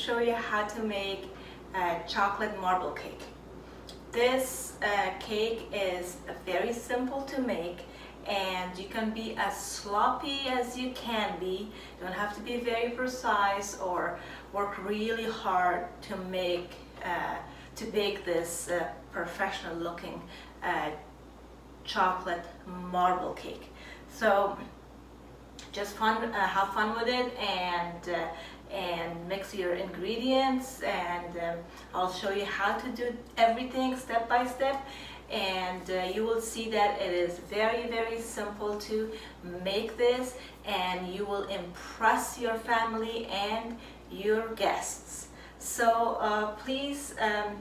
show you how to make a chocolate marble cake. This cake is very simple to make, and you can be as sloppy as you can be. You don't have to be very precise or work really hard to make to bake this professional looking chocolate marble cake. So just have fun with it, and mix your ingredients, and I'll show you how to do everything step by step, and you will see that it is very simple to make this, and you will impress your family and your guests. So please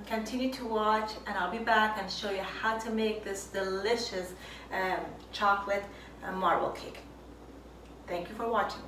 continue to watch, and I'll be back and show you how to make this delicious chocolate marble cake. Thank you for watching.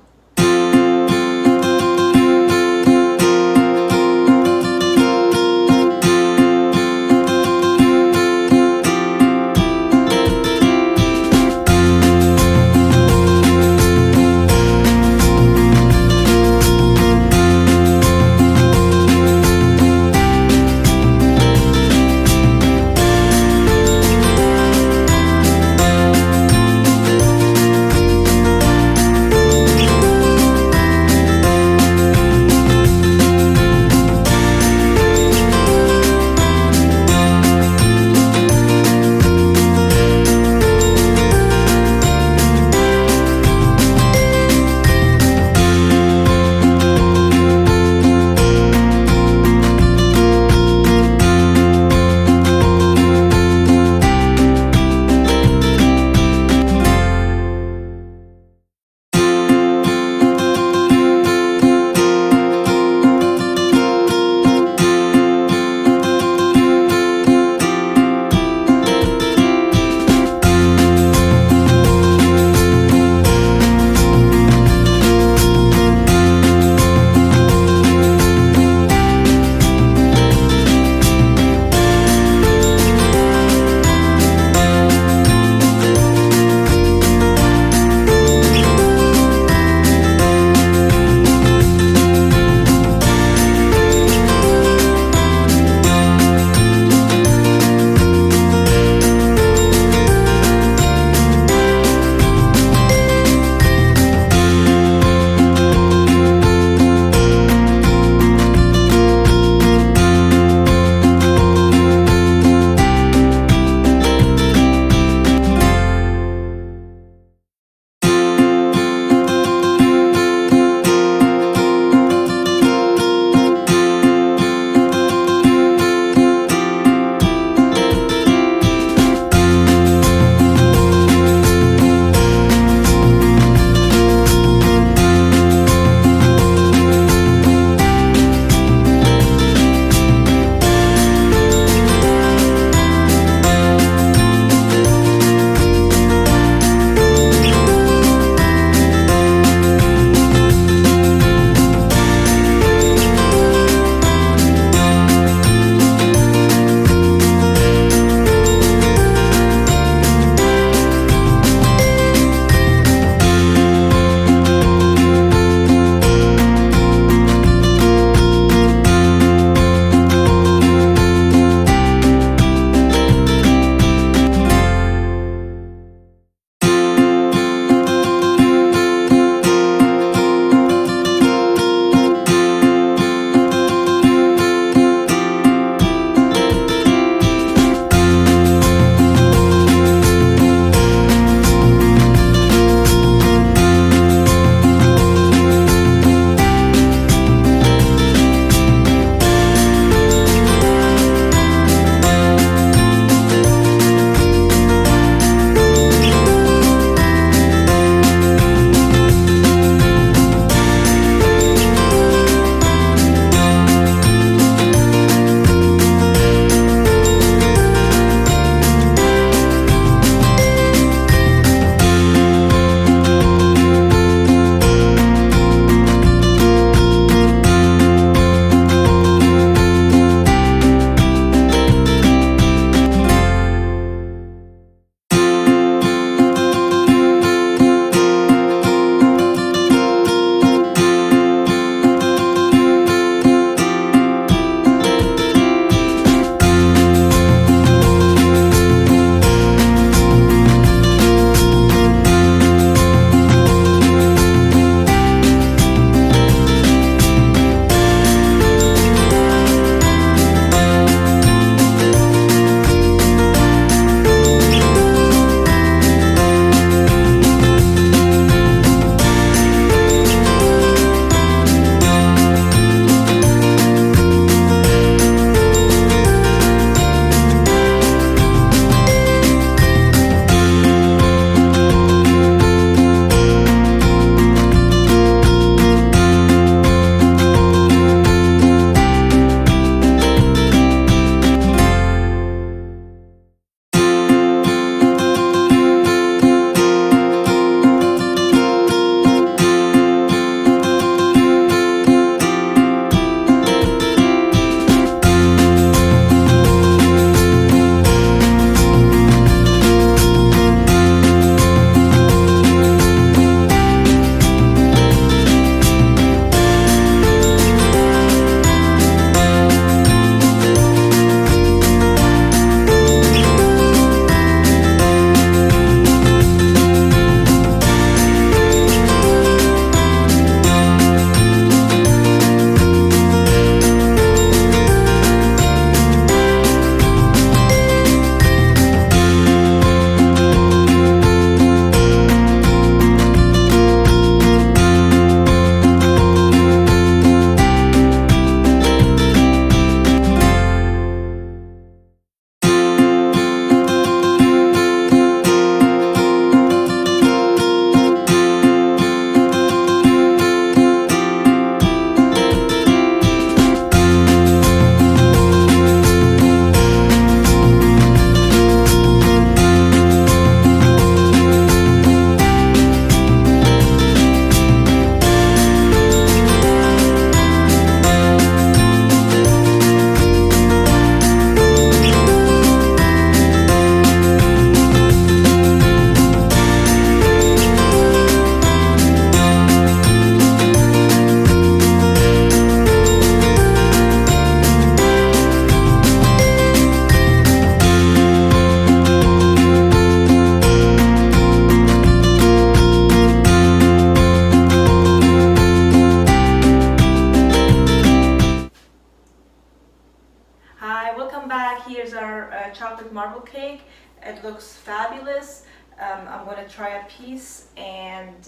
back, here's our chocolate marble cake. It looks fabulous. I'm going to try a piece and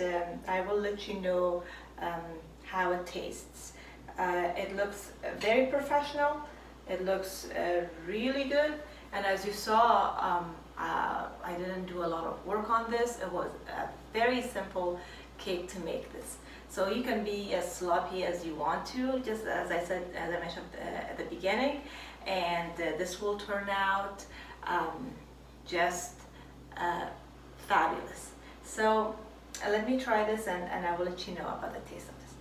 I will let you know how it tastes. It looks very professional. It looks really good. And as you saw, I didn't do a lot of work on this. It was a very simple cake to make this. So you can be as sloppy as you want to, just as I said, as I mentioned at the beginning. And this will turn out just fabulous. So let me try this and I will let you know about the taste of this.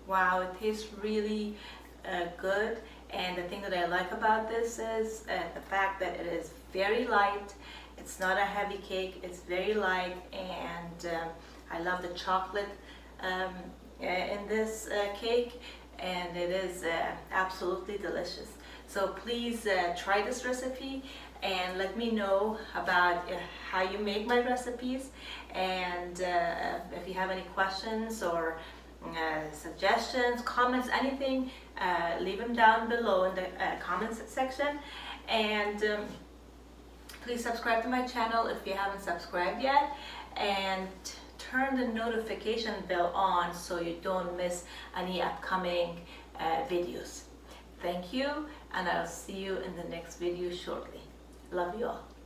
Wow, it tastes really good, and the thing that I like about this is the fact that it is very light. It's not a heavy cake, it's very light, and I love the chocolate in this cake, and it is absolutely delicious. So please try this recipe and let me know about how you make my recipes, and if you have any questions or suggestions, comments, anything, leave them down below in the comments section. And please subscribe to my channel if you haven't subscribed yet, and turn the notification bell on so you don't miss any upcoming videos. Thank you, and I'll see you in the next video shortly. Love you all.